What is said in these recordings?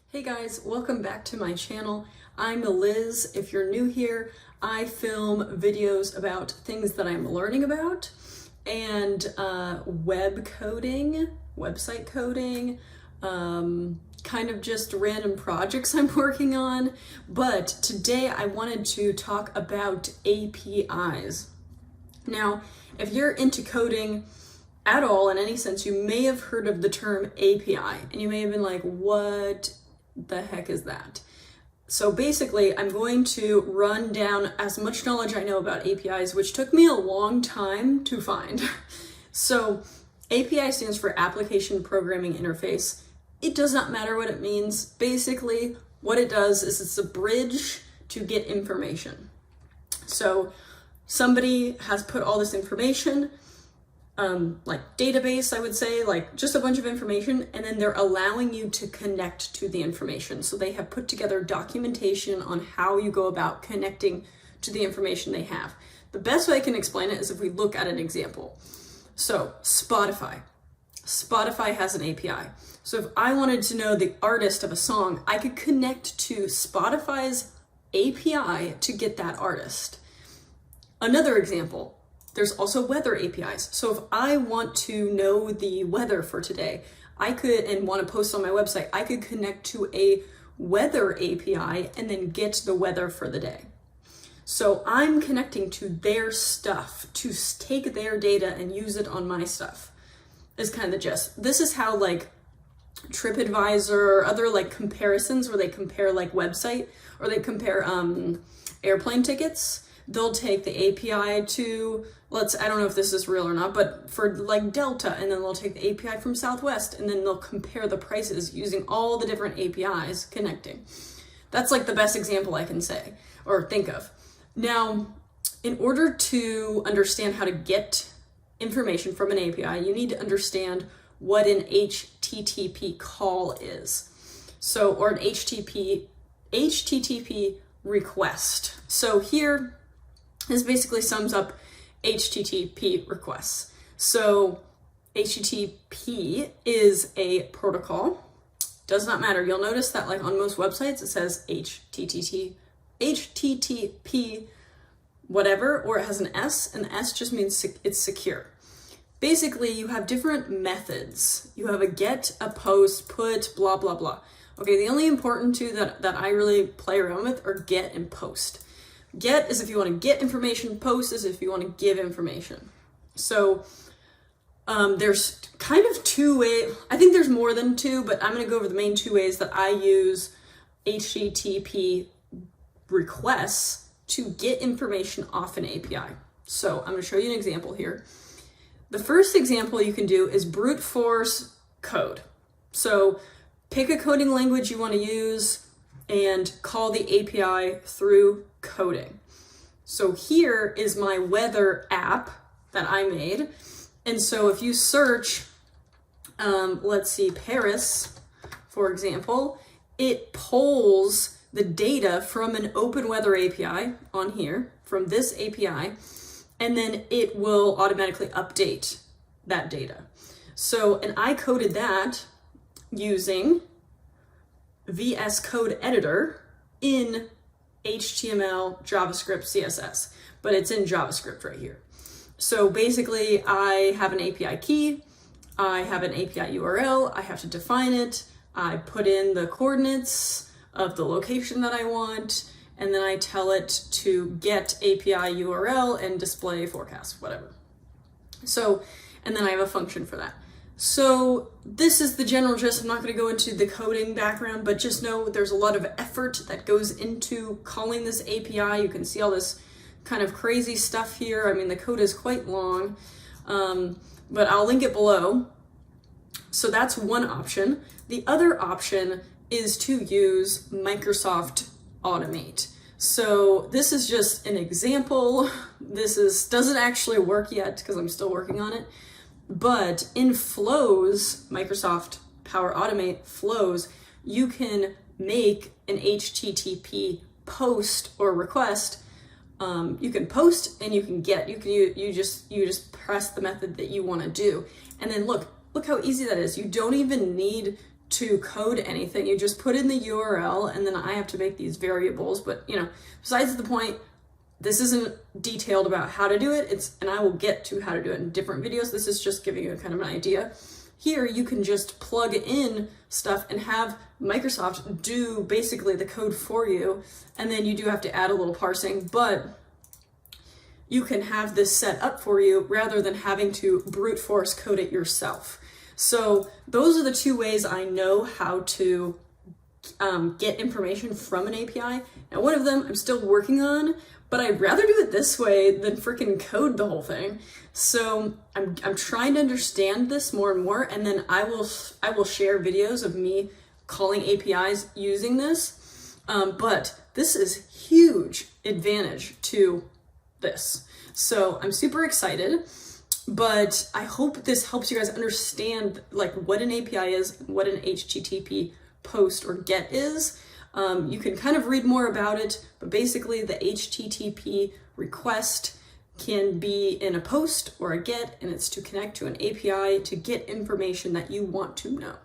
Hey guys, welcome back to my channel. I'm Liz. If you're new here, I film videos about things that I'm learning about and web coding, website coding, kind of just random projects I'm working on. But today I wanted to talk about APIs. Now, if you're into coding at all in any sense, you may have heard of the term API and you may have been like, what the heck is that? So basically, I'm going to run down as much knowledge I know about APIs, which took me a long time to find. So API stands for Application Programming Interface. It does not matter what it means. Basically, what it does is it's a bridge to get information. So somebody has put all this information, like database, I would say, like just a bunch of information, and then they're allowing you to connect to the information. So they have put together documentation on how you go about connecting to the information they have. The best way I can explain it is if we look at an example. So Spotify has an API. So if I wanted to know the artist of a song, I could connect to Spotify's API to get that artist. Another example, there's also weather APIs. So if I want to know the weather for today, I could, and want to post on my website, I could connect to a weather API and then get the weather for the day. So I'm connecting to their stuff to take their data and use it on my stuff is kind of the gist. This is how like TripAdvisor or other like comparisons where they compare like website or they compare airplane tickets. They'll take the API to, I don't know if this is real or not, but for like Delta, and then they'll take the API from Southwest, and then they'll compare the prices using all the different APIs connecting. That's like the best example I can say or think of. Now, in order to understand how to get information from an API, you need to understand what an HTTP call is. So, or an HTTP request. So here, this basically sums up HTTP requests. So HTTP is a protocol. Does not matter. You'll notice that like on most websites, it says HTTP whatever, or it has an S, and the S just means it's secure. Basically, you have different methods. You have a get, a post, put, blah, blah, blah. Okay, the only important two that I really play around with are get and post. Get is if you want to get information, post is if you want to give information. So there's kind of two ways, I think there's more than two, but I'm going to go over the main two ways that I use HTTP requests to get information off an API. So I'm going to show you an example here. The first example you can do is brute force code. So pick a coding language you want to use and call the API through coding. So here is my weather app that I made. And so if you search, let's see, Paris, for example, it pulls the data from an open weather API on here, from this API, and then it will automatically update that data. So, and I coded that using VS Code Editor in HTML, JavaScript, CSS, but it's in JavaScript right here. So basically I have an API key, I have an API URL, I have to define it, I put in the coordinates of the location that I want, and then I tell it to get API URL and display forecast, whatever. So, and then I have a function for that. So this is the general gist. I'm not going to go into the coding background, but just know there's a lot of effort that goes into calling this API. You can see all this kind of crazy stuff here. I mean, the code is quite long, but I'll link it below. So that's one option. The other option is to use Microsoft Automate. So this is just an example. Doesn't actually work yet because I'm still working on it. But in flows, Microsoft Power Automate flows, you can make an HTTP post or request. You can post and you can get. You just press the method that you want to do, and then look how easy that is. You don't even need to code anything. You just put in the URL, and then I have to make these variables. But besides the point, this isn't detailed about how to do it. And I will get to how to do it in different videos. This is just giving you kind of an idea. Here, you can just plug in stuff and have Microsoft do basically the code for you. And then you do have to add a little parsing, but you can have this set up for you rather than having to brute force code it yourself. So those are the two ways I know how to get information from an API. Now, one of them I'm still working on, but I'd rather do it this way than freaking code the whole thing. So I'm trying to understand this more and more, and then I will share videos of me calling APIs using this. But this is huge advantage to this. So I'm super excited, but I hope this helps you guys understand like what an API is, what an HTTP post or GET is. You can kind of read more about it, but basically the HTTP request can be in a post or a GET, and it's to connect to an API to get information that you want to know.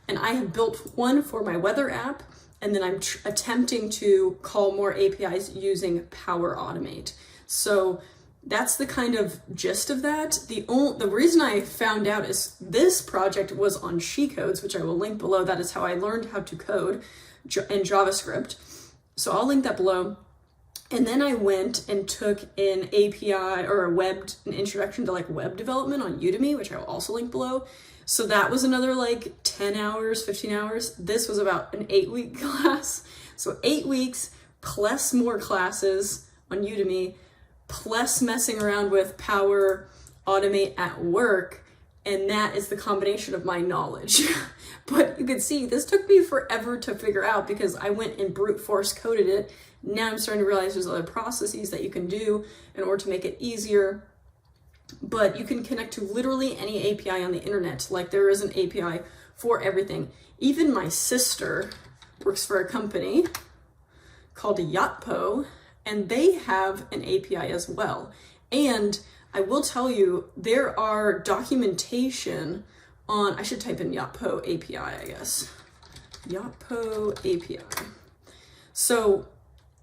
And I have built one for my weather app, and then I'm attempting to call more APIs using Power Automate. So that's the kind of gist of that. The reason I found out is this project was on SheCodes, which I will link below. That is how I learned how to code in JavaScript. So I'll link that below. And then I went and took an API or an introduction to like web development on Udemy, which I will also link below. So that was another like 10 hours, 15 hours. This was about an 8-week class. So 8 weeks plus more classes on Udemy, plus messing around with Power Automate at work. And that is the combination of my knowledge. But you can see this took me forever to figure out because I went and brute force coded it. Now I'm starting to realize there's other processes that you can do in order to make it easier. But you can connect to literally any API on the internet. Like there is an API for everything. Even my sister works for a company called Yotpo, and they have an API as well. And I will tell you, there are documentation on, I should type in Yotpo API, I guess. Yotpo API. So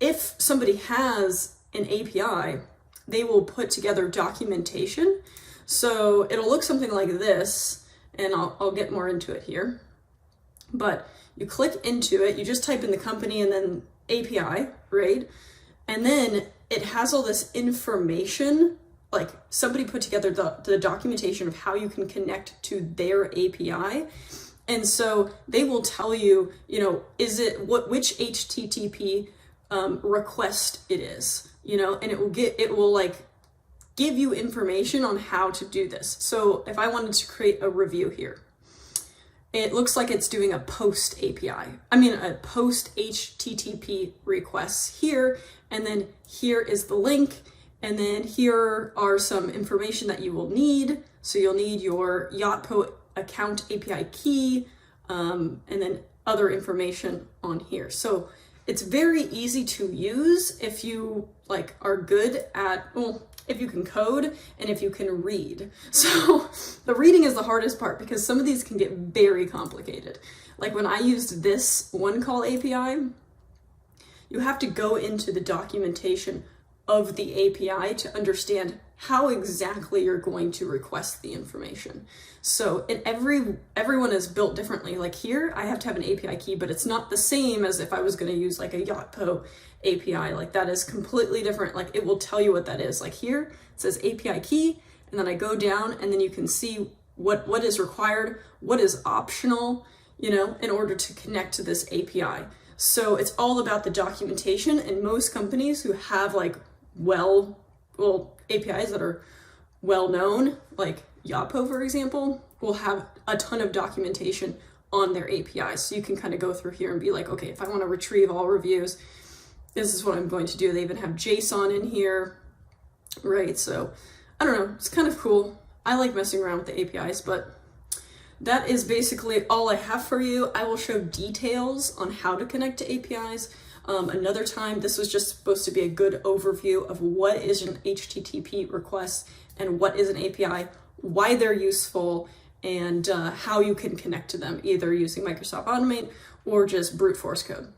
if somebody has an API, they will put together documentation. So it'll look something like this, and I'll get more into it here. But you click into it, you just type in the company and then API, right? And then it has all this information, like somebody put together the documentation of how you can connect to their API. And so they will tell you, which HTTP request it is, and it will like give you information on how to do this. So if I wanted to create a review here, it looks like it's doing a post API. A post HTTP requests here, and then here is the link, and then here are some information that you will need. So you'll need your Yotpo account API key, and then other information on here. So it's very easy to use if you are good at, if you can code and if you can read. So the reading is the hardest part because some of these can get very complicated. Like when I used this one call API, you have to go into the documentation of the API to understand how exactly you're going to request the information. So everyone is built differently. Like here, I have to have an API key, but it's not the same as if I was going to use like a Yotpo API. Like that is completely different. Like it will tell you what that is. Like here, it says API key, and then I go down and then you can see what is required, what is optional, in order to connect to this API. So it's all about the documentation, and most companies who have APIs that are well known, like Yotpo, for example, will have a ton of documentation on their APIs. So you can kind of go through here and be like, okay, if I want to retrieve all reviews, this is what I'm going to do. They even have JSON in here, right? So I don't know, it's kind of cool. I like messing around with the APIs, but that is basically all I have for you. I will show details on how to connect to APIs another time. This was just supposed to be a good overview of what is an HTTP request and what is an API, why they're useful, and how you can connect to them, either using Microsoft Automate or just brute force code.